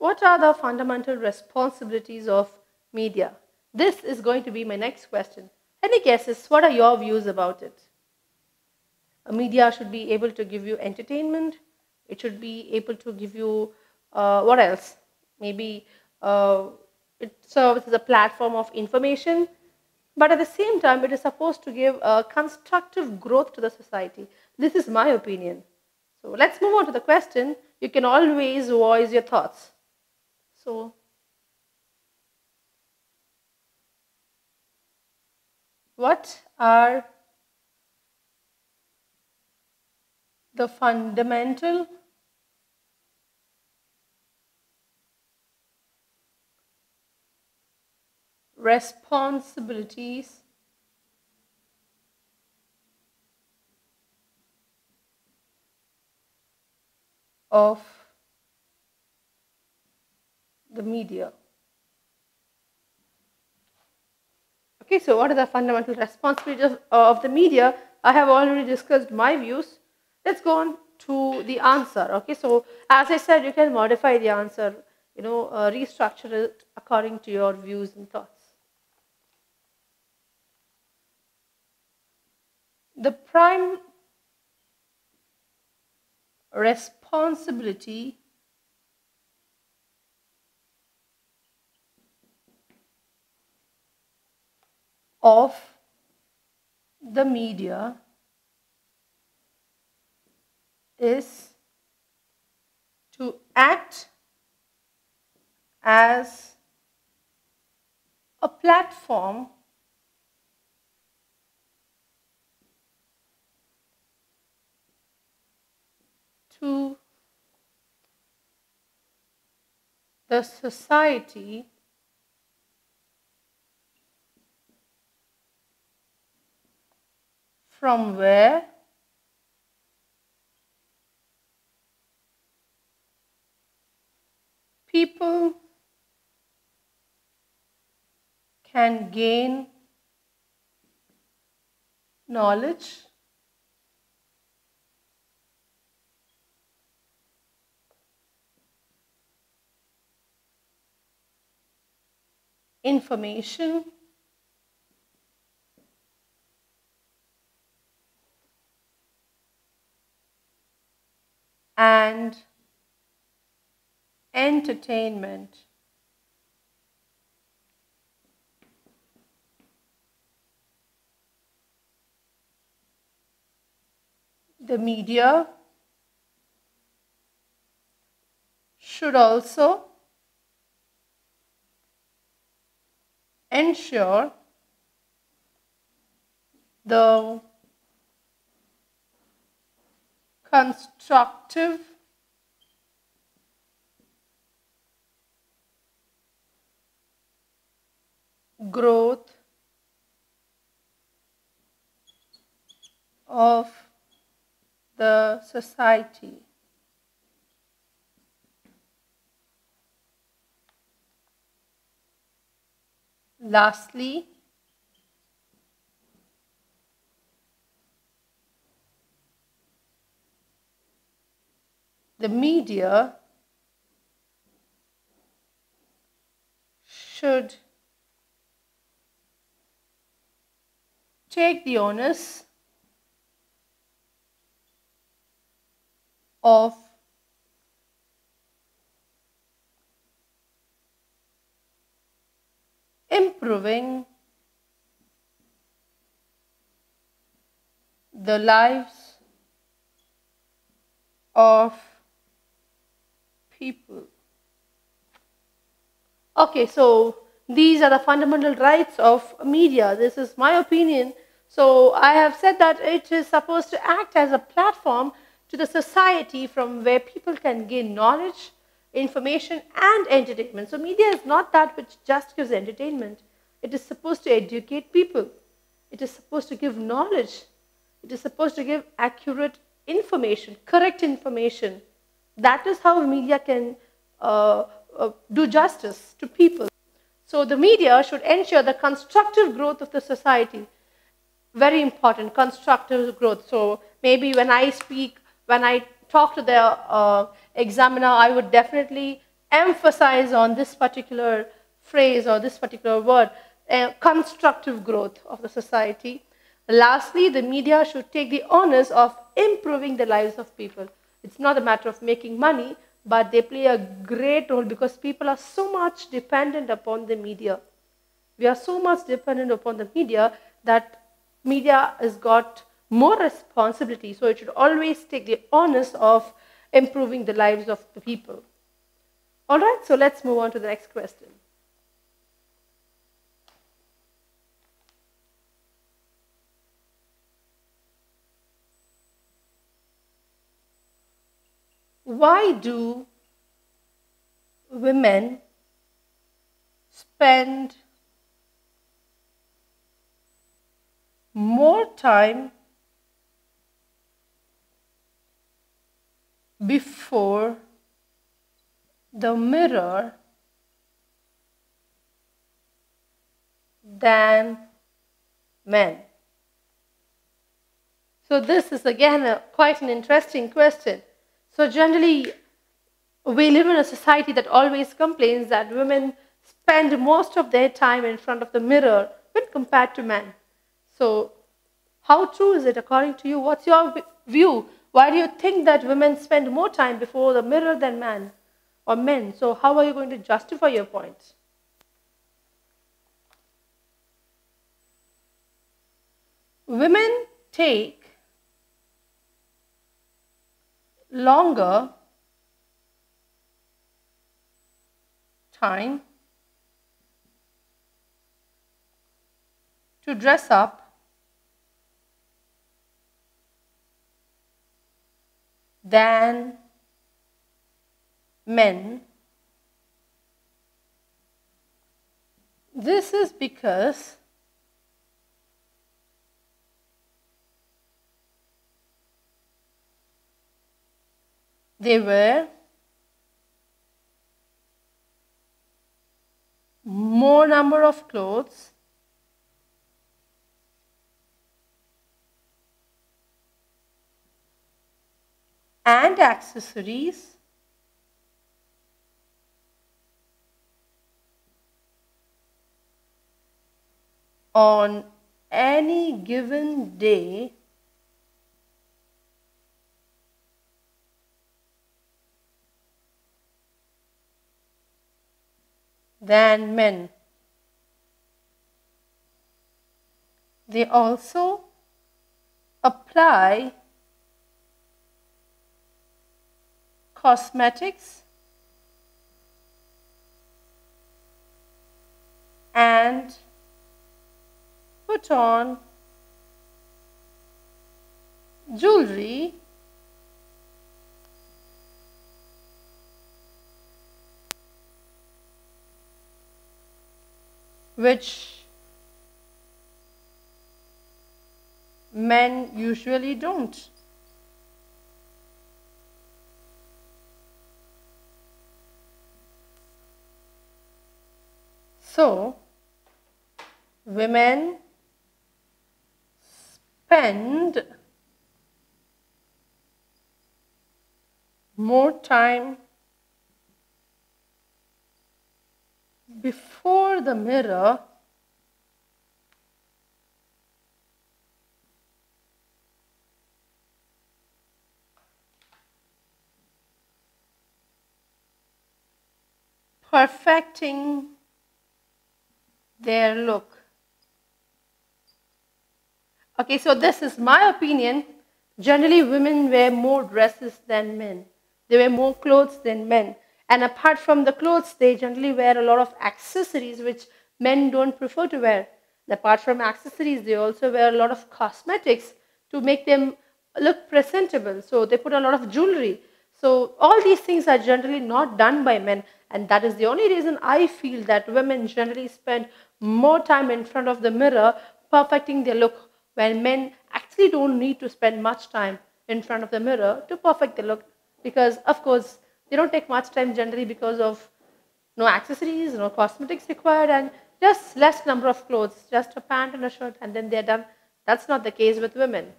what are the fundamental responsibilities of media? This is going to be my next question. Any guesses? What are your views about it? A media should be able to give you entertainment. It should be able to give you, what else? Maybe it serves as a platform of information. But at the same time, it is supposed to give a constructive growth to the society. This is my opinion. So let's move on to the question. You can always voice your thoughts. So, what are the fundamental responsibilities of the media? Okay, so what are the fundamental responsibilities of the media? I have already discussed my views. Let's go on to the answer. Okay, so as I said, you can modify the answer, restructure it according to your views and thoughts. The prime responsibility of the media is to act as a platform to the society from where people can gain knowledge, information, and entertainment. The media should also ensure the constructive growth of the society. Lastly, the media should take the onus of improving the lives of people. Okay, so these are the fundamental rights of media. This is my opinion. So I have said that it is supposed to act as a platform to the society from where people can gain knowledge, information, and entertainment. So media is not that which just gives entertainment. It is supposed to educate people. It is supposed to give knowledge. It is supposed to give accurate information, correct information. That is how media can do justice to people. So the media should ensure the constructive growth of the society. Very important, constructive growth. So maybe when I speak, when I talk to the examiner, I would definitely emphasize on this particular phrase or this particular word, constructive growth of the society. Lastly, the media should take the onus of improving the lives of people. It's not a matter of making money, but they play a great role because people are so much dependent upon the media. We are so much dependent upon the media that media has got more responsibility. So it should always take the onus of improving the lives of the people. All right, so let's move on to the next question. Why do women spend more time before the mirror than men? So this is again quite an interesting question. So generally, we live in a society that always complains that women spend most of their time in front of the mirror when compared to men. So how true is it according to you? What's your view? Why do you think that women spend more time before the mirror than men or men? So how are you going to justify your point? Women take longer time to dress up than men. This is because they wear more number of clothes and accessories on any given day than men. They also apply cosmetics and put on jewelry which men usually don't. So, women spend more time before the mirror perfecting their look. Okay, so this is my opinion. Generally, women wear more dresses than men. They wear more clothes than men. And apart from the clothes, they generally wear a lot of accessories which men don't prefer to wear. And apart from accessories, they also wear a lot of cosmetics to make them look presentable. So they put a lot of jewelry. So all these things are generally not done by men. And that is the only reason I feel that women generally spend more time in front of the mirror perfecting their look, when men actually don't need to spend much time in front of the mirror to perfect their look, because of course they don't take much time generally because of no accessories, no cosmetics required, and just less number of clothes, just a pant and a shirt, and then they're done. That's not the case with women.